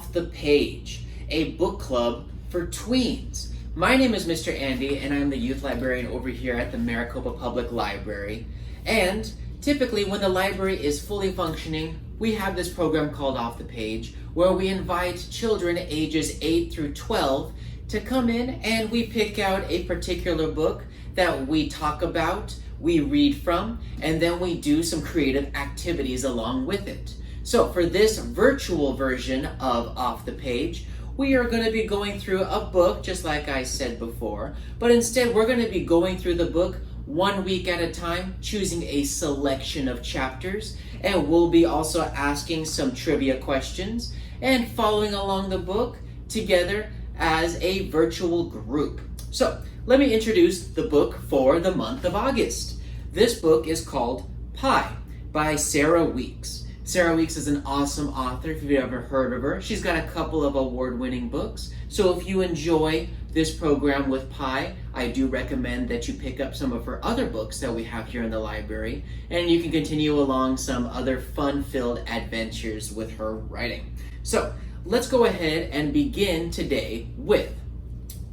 Off the Page, a book club for tweens. My name is Mr. Andy, and I'm the youth librarian over here at the Maricopa Public Library. And typically, when the library is fully functioning, we have this program called Off the Page, where we invite children ages 8 through 12 to come in and we pick out a particular book that we talk about, we read from, and then we do some creative activities along with it. So for this virtual version of Off the Page, we are going to be going through a book, just like I said before, but instead we're going to be going through the book 1 week at a time, choosing a selection of chapters, and we'll be also asking some trivia questions and following along the book together as a virtual group. So let me introduce the book for the month of August. This book is called Pie by Sarah Weeks. Sarah Weeks is an awesome author, if you've ever heard of her. She's got a couple of award-winning books. So if you enjoy this program with Pie, I do recommend that you pick up some of her other books that we have here in the library, and you can continue along some other fun-filled adventures with her writing. So let's go ahead and begin today with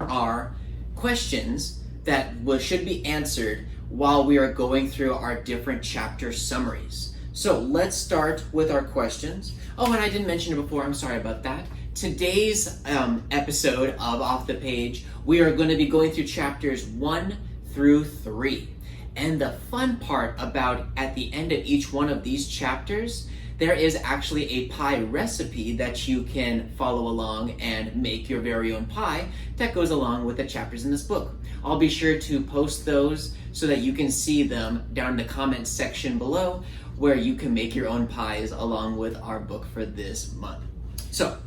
our questions that should be answered while we are going through our different chapter summaries. So let's start with our questions. Oh, and I didn't mention it before, I'm sorry about that. Today's episode of Off the Page, we are going to be going through chapters 1 through 3. And the fun part about at the end of each one of these chapters, there is actually a pie recipe that you can follow along and make your very own pie that goes along with the chapters in this book. I'll be sure to post those so that you can see them down in the comments section below, where you can make your own pies along with our book for this month. So,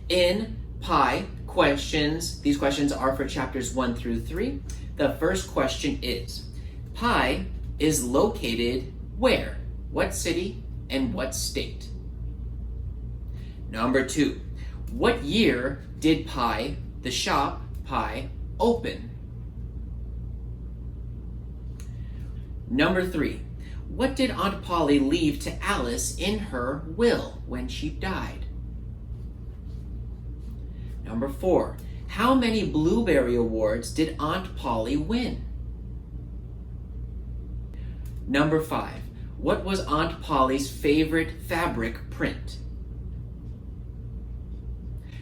in Pie questions, these questions are for chapters 1 through 3. The first question is, Pie is located where? What city and what state? Number 2, what year did Pie, the shop, Pie, open? Number 3, what did Aunt Polly leave to Alice in her will when she died? Number 4, how many Blueberry Awards did Aunt Polly win? Number 5, what was Aunt Polly's favorite fabric print?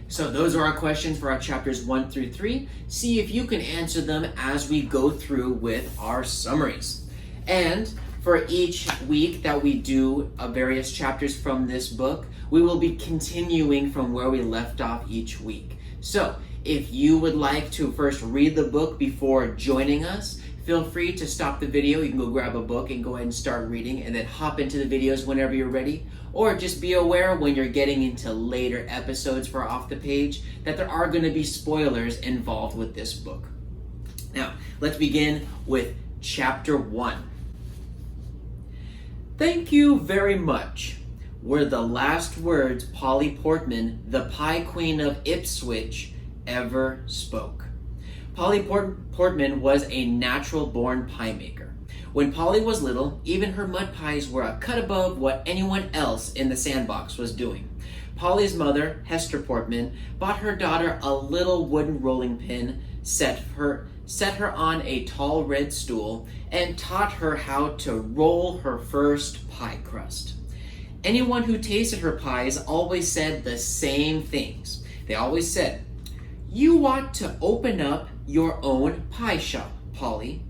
So those are our questions for our chapters 1 through 3. See if you can answer them as we go through with our summaries. And for each week that we do various chapters from this book, we will be continuing from where we left off each week. So if you would like to first read the book before joining us, feel free to stop the video. You can go grab a book and go ahead and start reading and then hop into the videos whenever you're ready. Or just be aware when you're getting into later episodes for Off the Page that there are going to be spoilers involved with this book. Now, let's begin with chapter 1. Thank you very much were the last words Polly Portman, the Pie Queen of Ipswich, ever spoke. Polly Portman was a natural-born pie maker. When Polly was little, even her mud pies were a cut above what anyone else in the sandbox was doing. Polly's mother, Hester Portman, bought her daughter a little wooden rolling pin, set her on a tall red stool, and taught her how to roll her first pie crust. Anyone who tasted her pies always said the same things. They always said, "You ought to open up your own pie shop, Polly."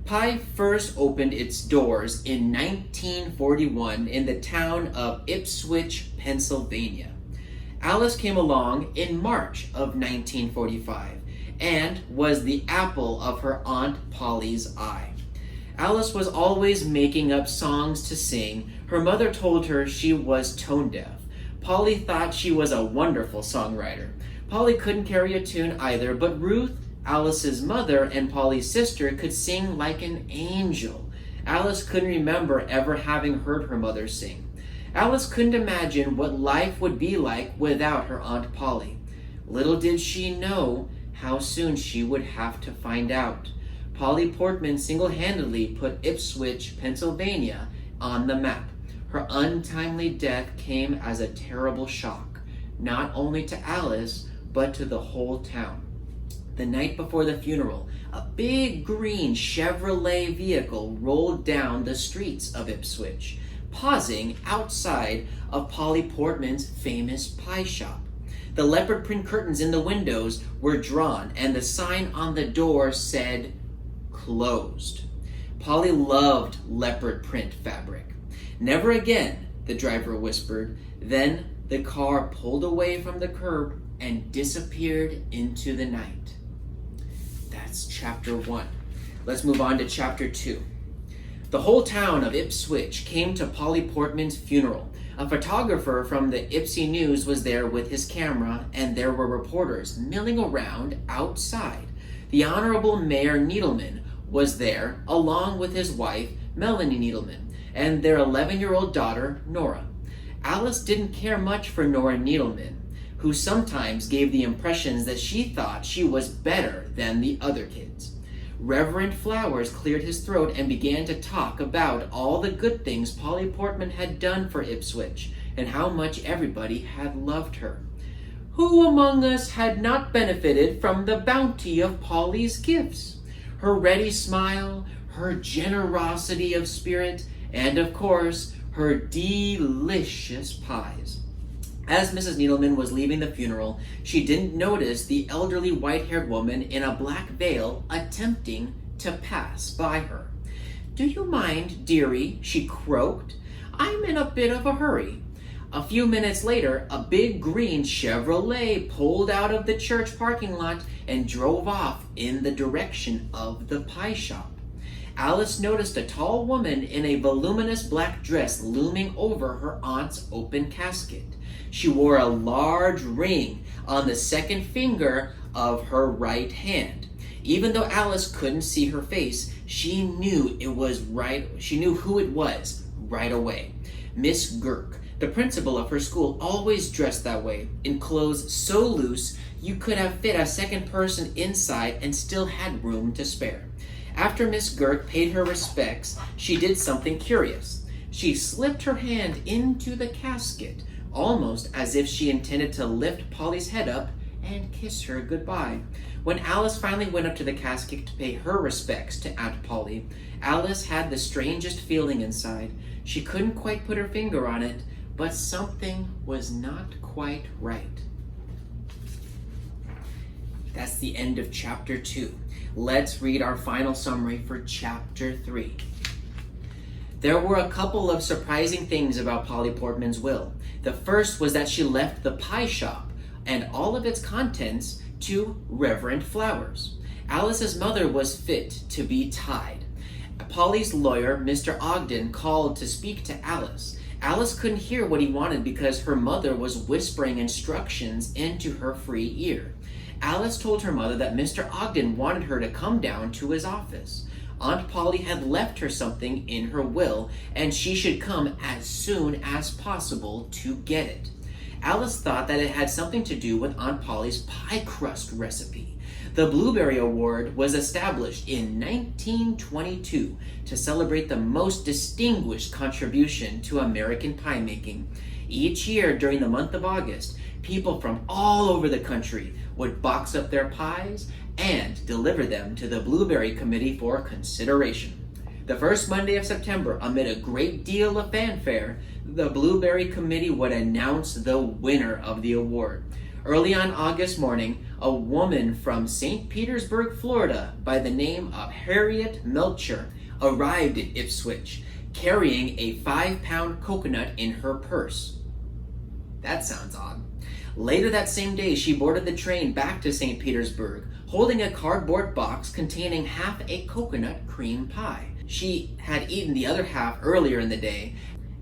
Pie first opened its doors in 1941 in the town of Ipswich, Pennsylvania. Alice came along in March of 1945 and was the apple of her Aunt Polly's eye. Alice was always making up songs to sing. Her mother told her she was tone deaf. Polly thought she was a wonderful songwriter. Polly couldn't carry a tune either, but Ruth, Alice's mother, and Polly's sister could sing like an angel. Alice couldn't remember ever having heard her mother sing. Alice couldn't imagine what life would be like without her Aunt Polly. Little did she know how soon she would have to find out. Polly Portman single-handedly put Ipswich, Pennsylvania, on the map. Her untimely death came as a terrible shock. not only to Alice, but to the whole town. The night before the funeral, a big green Chevrolet vehicle rolled down the streets of Ipswich, pausing outside of Polly Portman's famous pie shop. The leopard print curtains in the windows were drawn, and the sign on the door said, "Closed." Polly loved leopard print fabric. "Never again," the driver whispered. Then the car pulled away from the curb and disappeared into the night. That's chapter 1. Let's move on to chapter 2. The whole town of Ipswich came to Polly Portman's funeral. A photographer from the Ipsy News was there with his camera, and there were reporters milling around outside. The Honorable Mayor Needleman was there, along with his wife, Melanie Needleman, and their 11-year-old daughter, Nora. Alice didn't care much for Nora Needleman, who sometimes gave the impressions that she thought she was better than the other kids. Reverend Flowers cleared his throat and began to talk about all the good things Polly Portman had done for Ipswich and how much everybody had loved her. Who among us had not benefited from the bounty of Polly's gifts? Her ready smile, her generosity of spirit, and of course, her delicious pies. As Mrs. Needleman was leaving the funeral, she didn't notice the elderly white-haired woman in a black veil attempting to pass by her. "Do you mind, dearie?" she croaked. "I'm in a bit of a hurry." A few minutes later, a big green Chevrolet pulled out of the church parking lot and drove off in the direction of the pie shop. Alice noticed a tall woman in a voluminous black dress looming over her aunt's open casket. She wore a large ring on the second finger of her right hand. Even though Alice couldn't see her face, she knew who it was right away. Miss Girk, the principal of her school, always dressed that way, in clothes so loose you could have fit a second person inside and still had room to spare. After Miss Girk paid her respects, she did something curious. She slipped her hand into the casket, almost as if she intended to lift Polly's head up and kiss her goodbye. When Alice finally went up to the casket to pay her respects to Aunt Polly, Alice had the strangest feeling inside. She couldn't quite put her finger on it, but something was not quite right. That's the end of chapter 2. Let's read our final summary for chapter 3. There were a couple of surprising things about Polly Portman's will. The first was that she left the pie shop and all of its contents to Reverend Flowers. Alice's mother was fit to be tied. Polly's lawyer, Mr. Ogden, called to speak to Alice. Alice couldn't hear what he wanted because her mother was whispering instructions into her free ear. Alice told her mother that Mr. Ogden wanted her to come down to his office. Aunt Polly had left her something in her will, and she should come as soon as possible to get it. Alice thought that it had something to do with Aunt Polly's pie crust recipe. The Blueberry Award was established in 1922 to celebrate the most distinguished contribution to American pie making. Each year during the month of August, people from all over the country would box up their pies and deliver them to the Blueberry Committee for consideration. The first Monday of September, amid a great deal of fanfare, the Blueberry Committee would announce the winner of the award. Early on August morning, a woman from St. Petersburg, Florida, by the name of Harriet Melcher, arrived at Ipswich, carrying a 5-pound coconut in her purse. That sounds odd. Later that same day, she boarded the train back to St. Petersburg, holding a cardboard box containing half a coconut cream pie. She had eaten the other half earlier in the day,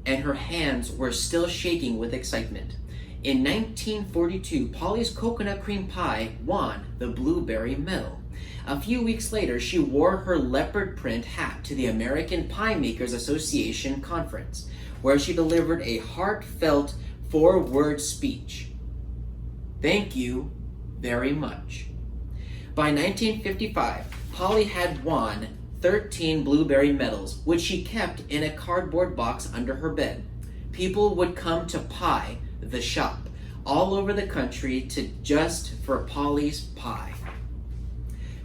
and her hands were still shaking with excitement. In 1942, Polly's coconut cream pie won the Blueberry Medal. A few weeks later, she wore her leopard print hat to the American Pie Makers Association conference, where she delivered a heartfelt 4-word speech. Thank you very much. By 1955, Polly had won 13 Blueberry medals, which she kept in a cardboard box under her bed. People would come to pie the shop, all over the country just for Polly's pie.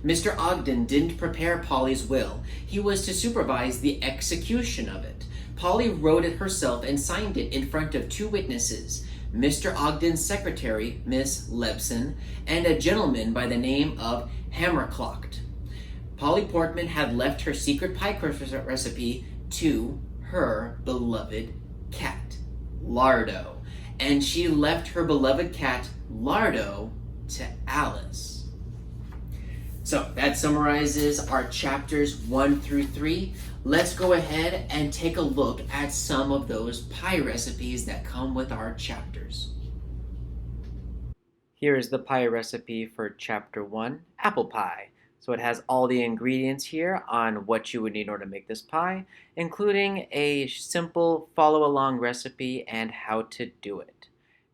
Mr. Ogden didn't prepare Polly's will. He was to supervise the execution of it. Polly wrote it herself and signed it in front of 2 witnesses, Mr. Ogden's secretary, Miss Lebson, and a gentleman by the name of Hammerclocked. Polly Portman had left her secret pie recipe to her beloved cat, Lardo, and she left her beloved cat, Lardo, to Alice. So that summarizes our chapters 1 through 3. Let's go ahead and take a look at some of those pie recipes that come with our chapters. Here is the pie recipe for chapter 1, apple pie. So it has all the ingredients here on what you would need in order to make this pie, including a simple follow-along recipe and how to do it.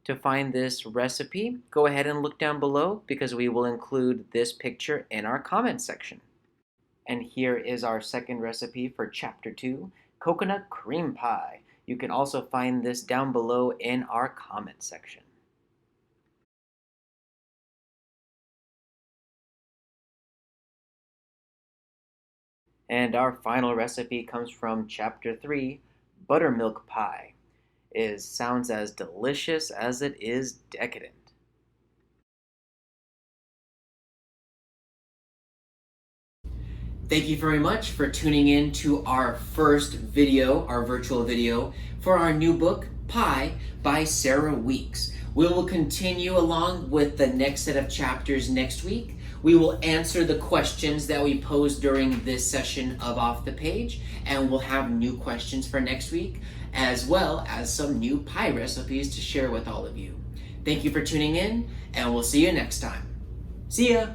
To find this recipe, go ahead and look down below because we will include this picture in our comment section. And here is our second recipe for chapter 2, coconut cream pie. You can also find this down below in our comment section. And our final recipe comes from chapter 3, buttermilk pie. It sounds as delicious as it is decadent. Thank you very much for tuning in to our first video, our virtual video, for our new book, Pie by Sarah Weeks. We will continue along with the next set of chapters next week. We will answer the questions that we posed during this session of Off the Page, and we'll have new questions for next week, as well as some new pie recipes to share with all of you. Thank you for tuning in, and we'll see you next time. See ya!